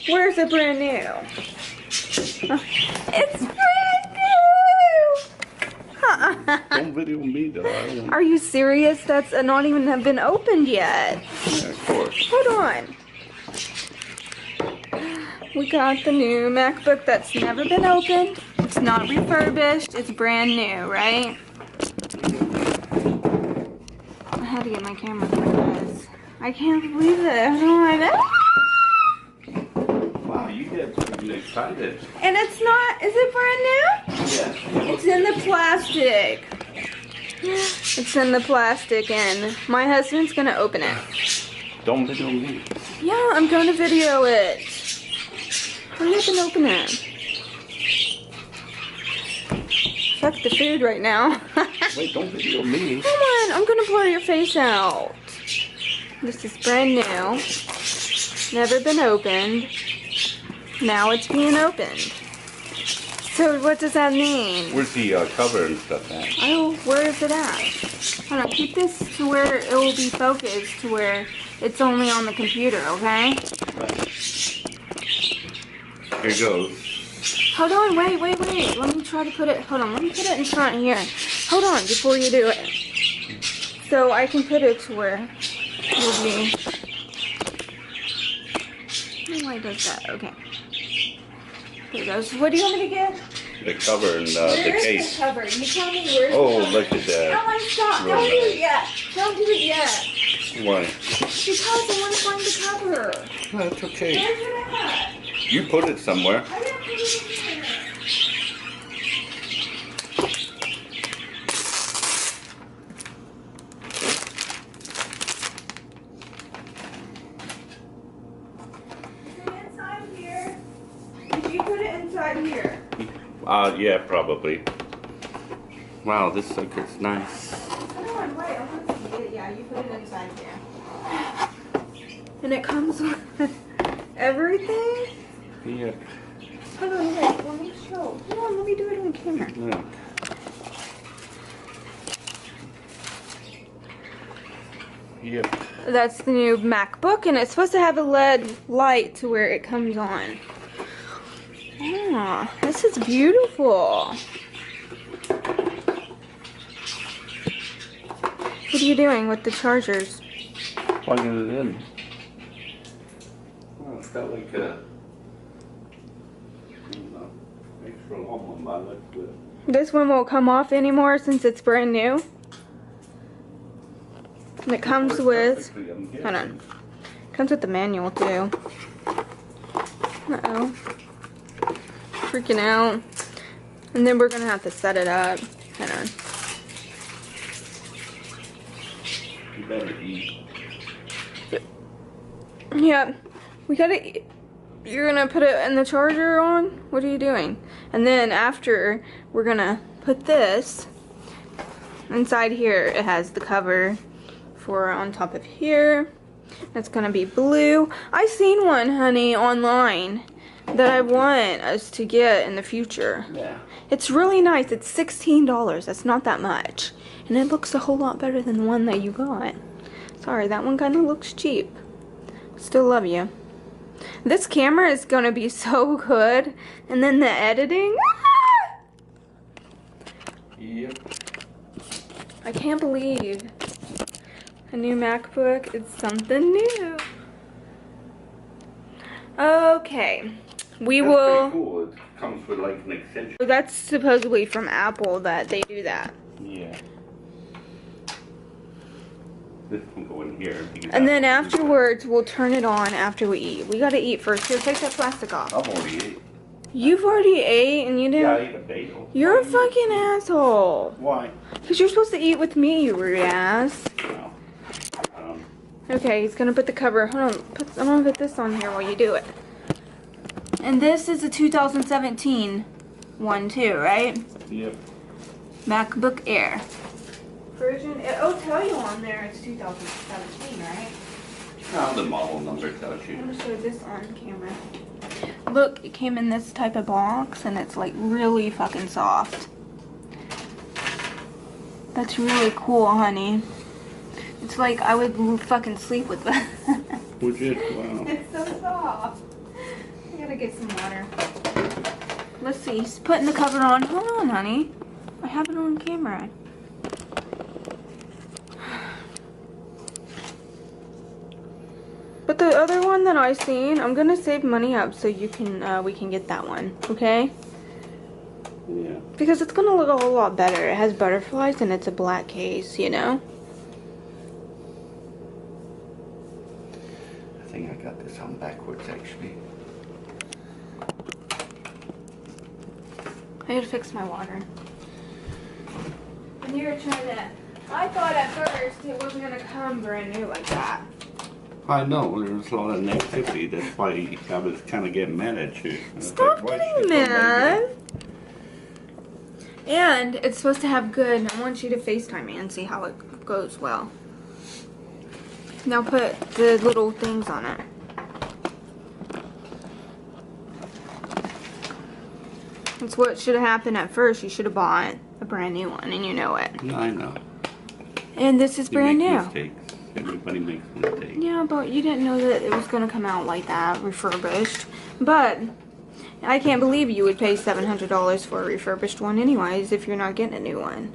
Where's the brand new? It's brand new! Don't video me though. I don't... Are you serious? That's not even have been opened yet. Yeah, of course. Hold on. We got the new MacBook that's never been opened. It's not refurbished. It's brand new, right? I had to get my camera for this. I can't believe it. Hold on. Wow, you get pretty excited. And it's not, is it brand new? Yeah. It's in the plastic. It's in the plastic and my husband's gonna open it. Don't video me. Yeah, I'm gonna video it. Hurry up and open it. Fuck the food right now. Wait, don't video me. Come on, I'm gonna blur your face out. This is brand new. Never been opened. Now it's being opened. So what does that mean? Where's the cover and stuff at? Oh, where is it at? Hold on, keep this to where it will be focused to where it's only on the computer, okay? Right. Here goes. Hold on, wait. Let me try to put it, hold on, let me put it in front here. Hold on, before you do it. So I can put it to where it will be. Why does that? Okay. There it goes. What do you want me to get? The cover and the Where's case. the cover? You tell me where's Oh, the cover. look at that. No, stop. Real Don't do nice. it yet. Don't do it yet. Why? Because I want to find the cover. That's okay. Where's it at? You put it somewhere. I didn't put it in there. Is it inside here? Did you put it inside here? Yeah, probably. Wow, this sucker's nice. Come on, wait. I want to see it. Yeah, you put it inside here. And it comes with everything? Yeah. Hold on, wait. Let me show. Come on, let me do it on camera. Look. Yep. That's the new MacBook, and it's supposed to have a LED light to where it comes on. Ah, this is beautiful. What are you doing with the chargers? Plugging it in. Well, it's got like a extra long one by the clip. This one won't come off anymore since it's brand new. And it comes with, hold on, comes with the manual too. Uh-oh. Freaking out. And then we're gonna have to set it up. Hold on. You better eat. Yep. We gotta eat. You're gonna put it in the charger on? What are you doing? And then after, we're gonna put this inside here. It has the cover for on top of here. It's gonna be blue. I seen one, honey, online that I want us to get in the future. Yeah. It's really nice. It's $16. That's not that much. And it looks a whole lot better than the one that you got. Sorry, that one kind of looks cheap. Still love you. This camera is gonna be so good. And then the editing. Yep. I can't believe a new MacBook is something new. Okay. We That's will. pretty cool. It comes with like an extension. That's supposedly from Apple that they do that. Yeah. This can go in here. And then afterwards, we'll turn it on after we eat. We gotta eat first. Here, take that plastic off. I've already ate. You've already ate and you didn't? Yeah, I ate a bagel. You're a fucking asshole. Why? Because you're supposed to eat with me, you rude ass. No. Okay, he's gonna put the cover. Hold on. I'm gonna put this on here while you do it. And this is a 2017 one too, right? Yep. MacBook Air. Version, it'll tell you on there it's 2017, right? Now the model number tells I'm you. gonna show this on camera. Look, it came in this type of box and it's like really fucking soft. That's really cool, honey. It's like I would fucking sleep with that. Would you? Wow. It's so soft. I gotta get some water. Let's see. He's putting the cover on. Hold on, honey. I have it on camera. But the other one that I seen, I'm gonna save money up so you can we can get that one, okay? Yeah. Because it's gonna look a whole lot better. It has butterflies and it's a black case, you know? I think I got this on backwards actually. I gotta fix my water. And you were trying to, I thought at first it wasn't gonna come brand new like that. I know, there was a lot of negativity. That's why I was kind of getting mad at you. Stop getting mad. And it's supposed to have good, I want you to FaceTime me and see how it goes well. Now put the little things on it. That's what should have happened at first. You should have bought a brand new one and you know it. I know. And this is brand new. Mistakes. Everybody makes mistakes. Yeah, but you didn't know that it was going to come out like that, refurbished. But I can't believe you would pay $700 for a refurbished one anyways if you're not getting a new one.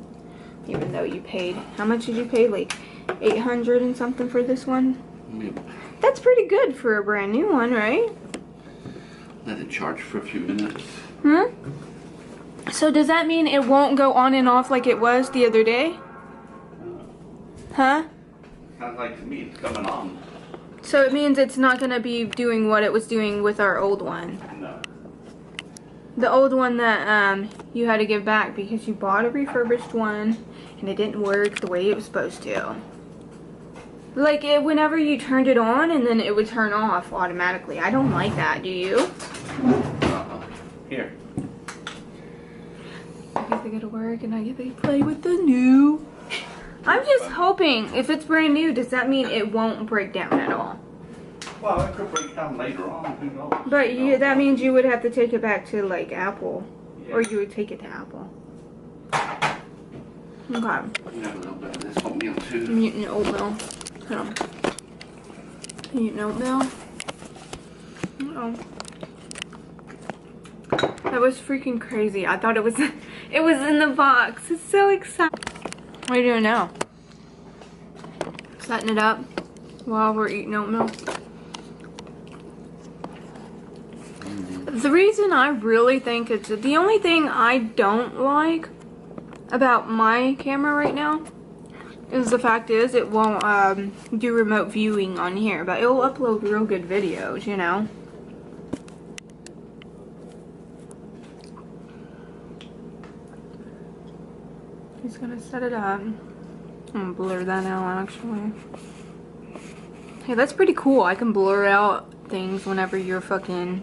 Even though you paid, how much did you pay? Like $800 and something for this one? Yep. That's pretty good for a brand new one, right? Let it charge for a few minutes. Huh? So does that mean it won't go on and off like it was the other day? Huh? Sounds like to me it's coming on. So it means it's not going to be doing what it was doing with our old one. No. The old one that you had to give back because you bought a refurbished one and it didn't work the way it was supposed to. Like whenever you turned it on and then it would turn off automatically. I don't like that, do you? Here. I get to go to work and I get to play with the new. I'm just hoping, if it's brand new, does that mean it won't break down at all? Well, it could break down later on. Who knows? But you, that means you would have to take it back to like Apple, Yeah. or you would take it to Apple. Okay. You have a little bit of this oatmeal too. Mutant oatmeal. Hold on. Mutant oatmeal. Uh-oh. That was freaking crazy. I thought it was it was in the box. It's so exciting. What are you doing now? Setting it up while we're eating oatmeal. The reason I really think it's the only thing I don't like about my camera right now is the fact is it won't do remote viewing on here, but it'll upload real good videos, you know. He's gonna set it up. I'm gonna blur that out actually. Hey, that's pretty cool. I can blur out things whenever you're fucking,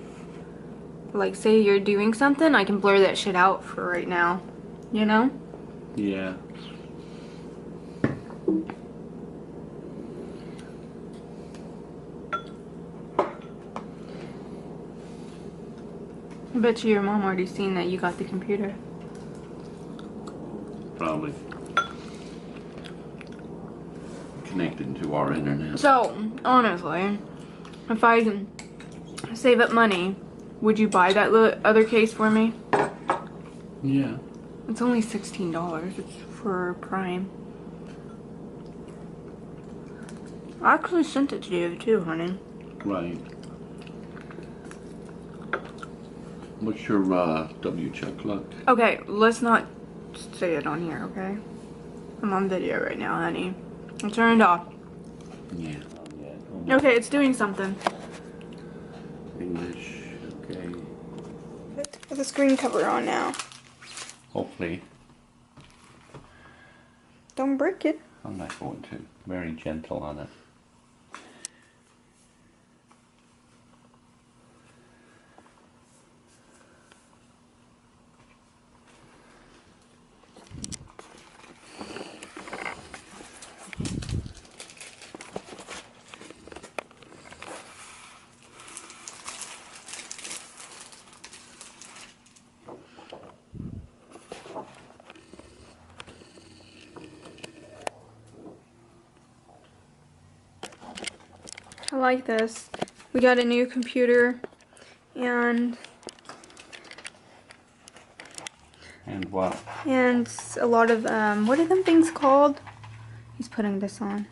like, say you're doing something, I can blur that shit out for right now. You know? Yeah. I bet you your mom already seen that you got the computer. Probably. Connected to our internet. So, honestly, if I can save up money, would you buy that other case for me? Yeah. It's only $16. It's for Prime. I actually sent it to you too, honey. Right. What's your W check look? Okay, let's not say it on here, okay? I'm on video right now, honey. I'm turned off. Yeah. Okay, it's doing something. English. Okay. Put the screen cover on now. Hopefully. Don't break it. I'm not going to. Very gentle on it. I like this. We got a new computer and what? and a lot of what are them things called? He's putting this on.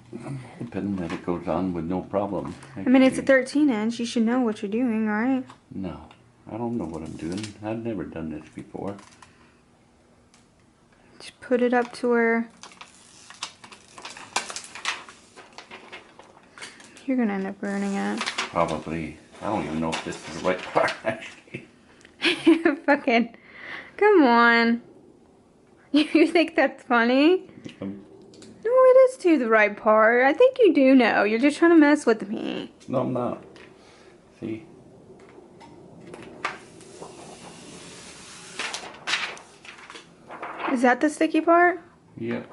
Depending that it goes on with no problem. I mean, it's a 13-inch. You should know what you're doing, right? No, I don't know what I'm doing. I've never done this before. Just put it up to where you're gonna end up burning it. Probably. I don't even know if this is the right part, actually. Fucking, come on. You think that's funny? No, it is to the right part. I think you do know. You're just trying to mess with me. No, I'm not. See? Is that the sticky part? Yep.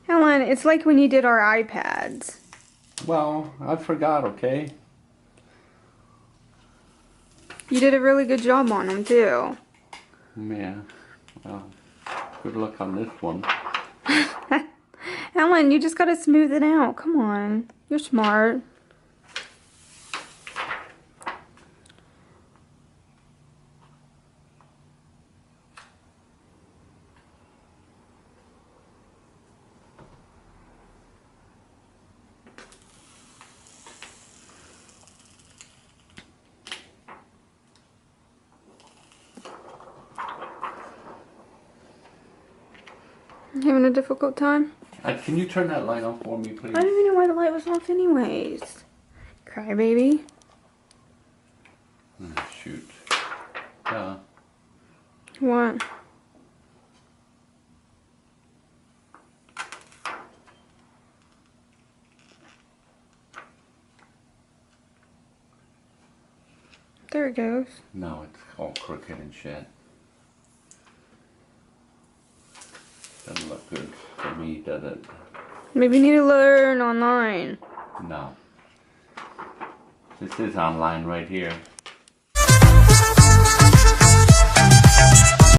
Ellen, it's like when you did our iPads. Well, I forgot, okay? You did a really good job on them, too. Yeah. Well, good luck on this one. Ellen, you just gotta smooth it out. Come on. You're smart. Having a difficult time? Can you turn that light on for me, please? I don't even know why the light was off anyways. Crybaby. Shoot. What? There it goes. No, it's all crooked and shit. Doesn't look good for me, does it? Maybe you need to learn online. No. This is online right here.